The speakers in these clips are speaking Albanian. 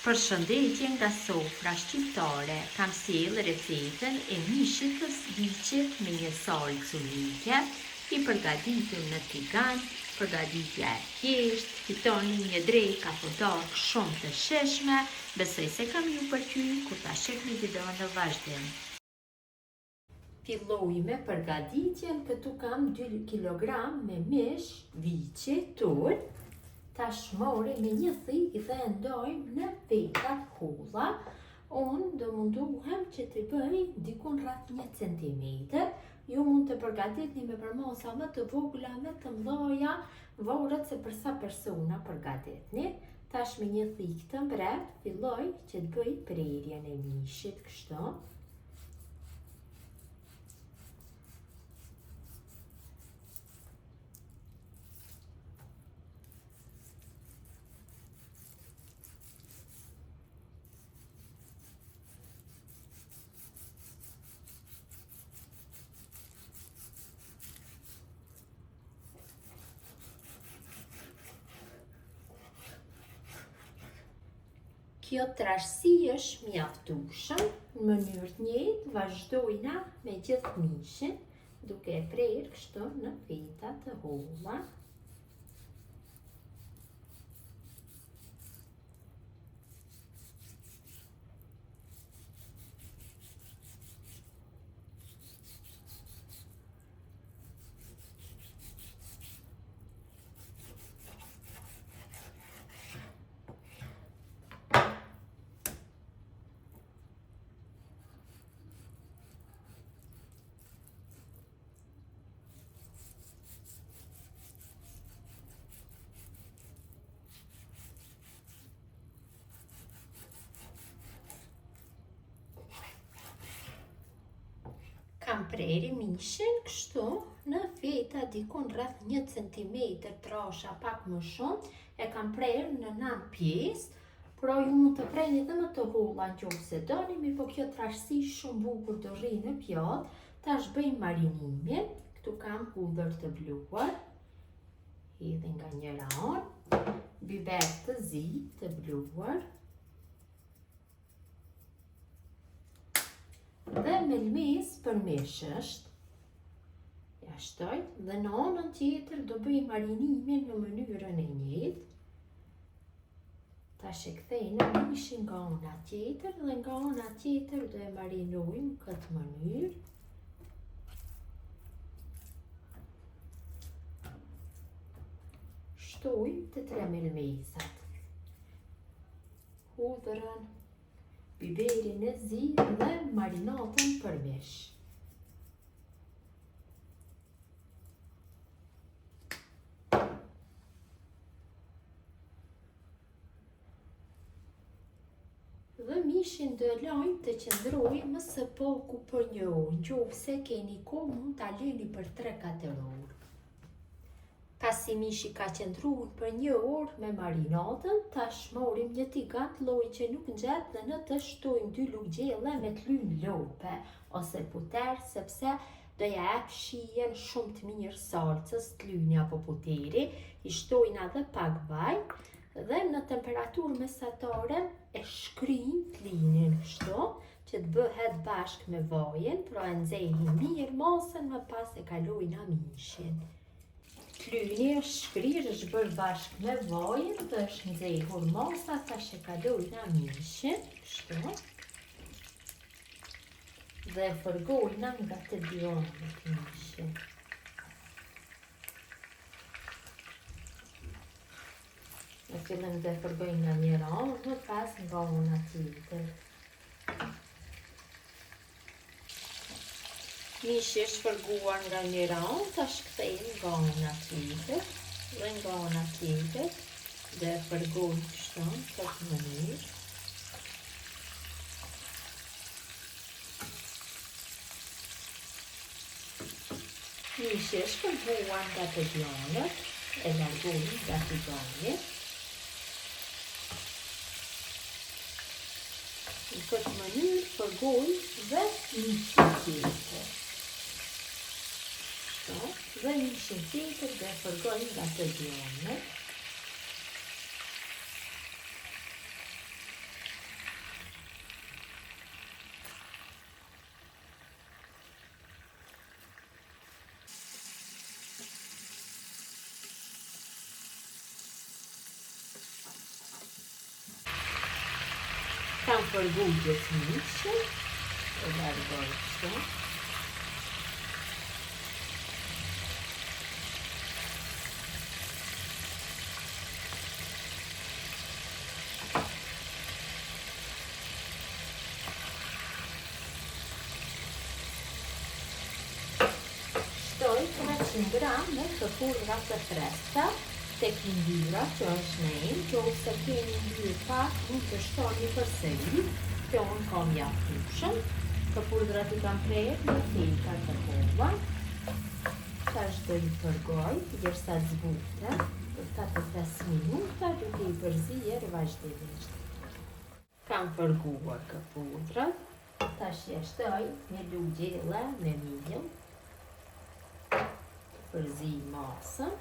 Përshëndetje nga sofra shqiptare, kam sjellë recetën e mishit të sbiqit me një salcë unike, i përgatitur në tigan, përgatitja e thjeshtë, fitoni një drekë apo dakë shumë të shijshme, besoj se kam ju pëlqyer kur ta shihni videon në vazhdim. Filloj me përgatitjen, këtu kam 2 kg me mish, viçi, tur. Tash mori me një thikë dhe ndojmë në fetat holla. Unë do munduhem që të bëj dikun rreth 1 cm. Ju mund të përgatitni me përmosa më të vogla, më të mëdha, varet se për sa persona përgatitni. Tash me një thikë të mbret filloj që të bëj prerjen e mishit kështu. Kjo trashësi është mjaftueshëm, në mënyrë të njëjtë vazhdojna me gjithë mishin, duke e prerë kështu në feta të holla. Kam prerë mishin kështu në feta dikun rreth 1 cm, trasha pak më shumë, e kam prerë në 9 pjesë, pra ju mund të prerni edhe më të holla nëse doni, mirë po kjo trashësi shumë bukur do rri në pjatë. Tash bëjmë marinimin. Këtu kam hudhër të bluar, hedhi nga njëra anë, biber të zi të bluar, dhe melmes për mish është. Ja shtoj, dhe në anën tjetër do bëj marinimin në mënyrën e njëjtë. Tash e kthejmë mishin nga ana tjetër dhe nga ana tjetër do e marinojmë këtë mënyrë. Shtoj të 3 melmesat, hudhërën, biberin e zi dhe marinatën për mish. Dhe mishin do e lajmë të qëndrojë më së paku për 1 orë, nëse keni kohë mund ta lini për 3-4 orë. Pasi mishi ka qëndruar për 1 orë me marinatën, tash morim një tigan të lloj që nuk nxehet dhe në të shtojmë 2 lugë gjelle me të lynë lope ose puter, sepse do ja jap shijen shumë të mirë salcës të lyni apo puteri. I shtojnë edhe pak vaj dhe në temperaturë mesatare e shkrijnë të linin kështu që të bëhet bashkë me vajin, pra e nxehim mirë masën, më pas e kalojna mishin. Lyni është shkrirë, është bërë bashkë me vajin dhe është nxehur masa, tash e kalojna mishin kështu dhe fërgojna nga të dy anët mishin. Në fillim dhe fërgojnë nga njëra anë, më pas nga ana tjetër. Mishi është fërguar nga njëra anë, tash kthejmë nga ana tjetër dhe nga ana tjetër dhe fërgojmë kështu në këtë mënyrë. Mishi është fërguar nga të dy anët, e largojmë nga tigani. Në këtë mënyrë fërgojmë dhe mishin tjetër. Dhe mishin tjetër dhe fërgojmë nga të dy anët. Kam përgu gjithë mishin, e largoj kështu. Shtoj 300 gram me këpurdra të freskëta tek yndyrra që është nejnë, që ose keni yndyrë pak, mund të shtoni përsëri, që unë kam jaftushëm. Këpurdrat i kam prerë me theka të kova. Tash do i përgoj, derisa zbute, për 4-5 minuta, duke i përzier vazhdimisht. Kam përguar këpurdrat, tash ja shtoj me luggjella me miell. Përzi masën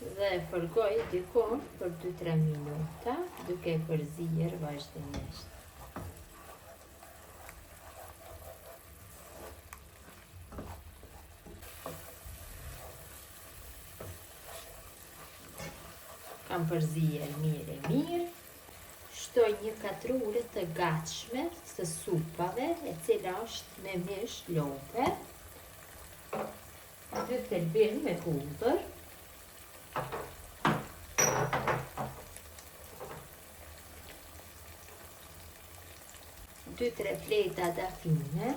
dhe përgoj dikon për 2-3 minuta duke përzier vazhdimisht. Kam përzier mirë. Shtoj një katrure të gatshme të supave, e cila është me mish lope. 2 thelbin me hudhër. Dy 3 fleta dafine.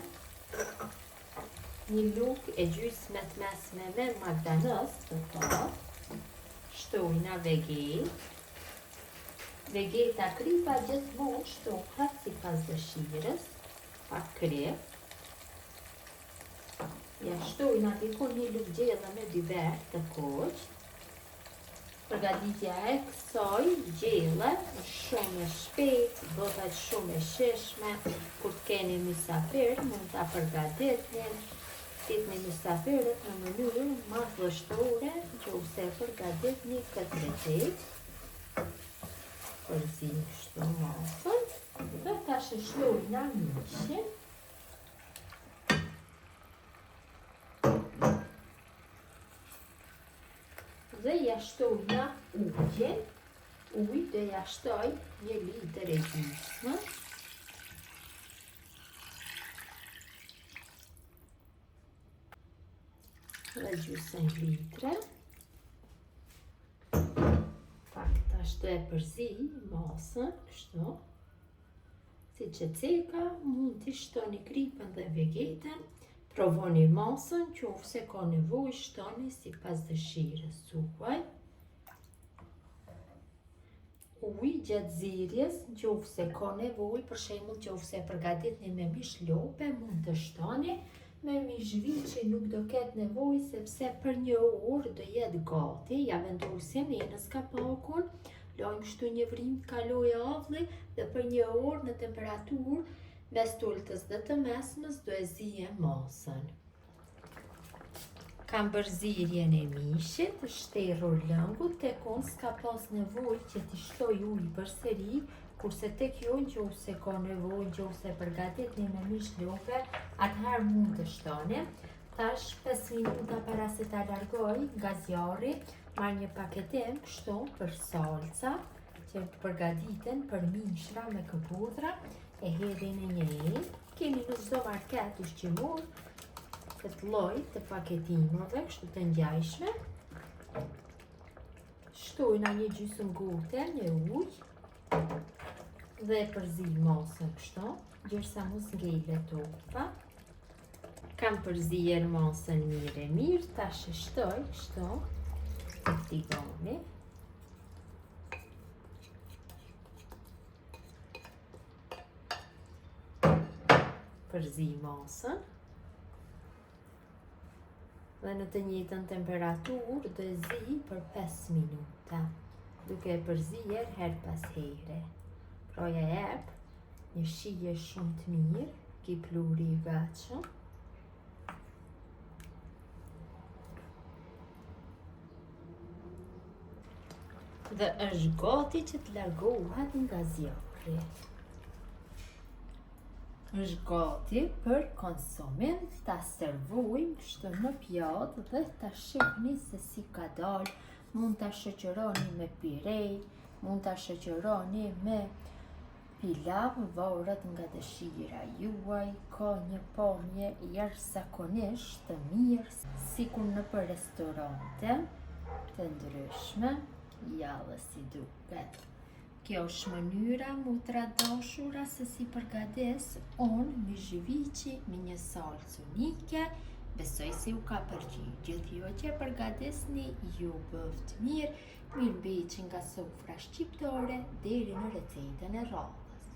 Një lugë e gjysmë të mesme me magdanës të thellë. Shtojna veget. Vegeta kripa gjithmonë shtohet sipas dëshirës, pa krip. Ja shtojna dikon një luggjella me biber të kuq. Përgatitja e kësaj gjelle është shumë e shpejtë, bëhet shumë e shishme. Kur të keni mysafir, mund ta përgatitni mysafirët në mënyrë më vështore, nëse përgatitni këtë recetë. Përzim kështu masën dhe tash e shtojna mishin. Dhe ja shtojna ujin. Uj dhe ja shtoj 1 litër e gjysmë. Dhe gjysmë litre. Pak tash do e përzi masën, kështu. Si që ceka, mund t'i shtoni kripën dhe vegetën. Provoni masën, qofse ka nevojë shtoni sipas dëshirës tuaj. Ujë gjatë zirjes, qofse ka nevojë, për shembull qofse përgatitni me mish lope, mund të shtoni. Me mish viçi nuk do ketë nevojë sepse për 1 orë do jetë gati. Ja vendosim në skapakun, lajm kështu një vrim të kalojë avalli dhe për 1 orë në temperaturë mes të ultës dhe të mesmës do e zijem masën. Kam përzirjen e mishit, shterur lëngut, tek unë s'ka pas nevojë që t'i shtoj ujë përsëri, kurse tek ju nëse ka nevojë, nëse përgatitni me mish lope, atëherë mund të shtoni. Tash 5 minuta para se ta largoj nga zjarri, marr një paketim kështu për salca, që përgatiten për mishra me këpurdra. E hedhin në një enë, kemi në çdo market ushqimor këtë lloj të paketimave, kështu të ngjajshme. Shtojna një gjysmë gote në ujë dhe e përzi masën kështu, derisa mos ngelet topa. Kam përzier masën mirë, tash e shtoj kështu në tigani. Përzi masën dhe në të njëjtën temperaturë do e zi për 5 minuta, duke e përzier her pas here. Pra ja jep një shije shumë të mirë, ki pluri i gatshëm. Dhe është gati që të largohet nga zjarri. Është gati për konsumim, ta servojmë kështu në pjatë dhe ta shihni se si ka dalë. Mund ta shoqëroni me pirej, Mund ta shoqëroni me pilav, varet nga dëshira juaj, ka një pamje jashtëzakonisht të mirë, sikur nëpër restorante të ndryshme, jallë si duket. Kjo është mënyra mu tradashura se si përgatis unë mizhviqi me një salcë unike. Besoj se u ka pëlqyer. Gjithë ju që përgatisni ju bëft mirë, mirëmbëjtje nga sofra shqiptare deri në recetën e radhës.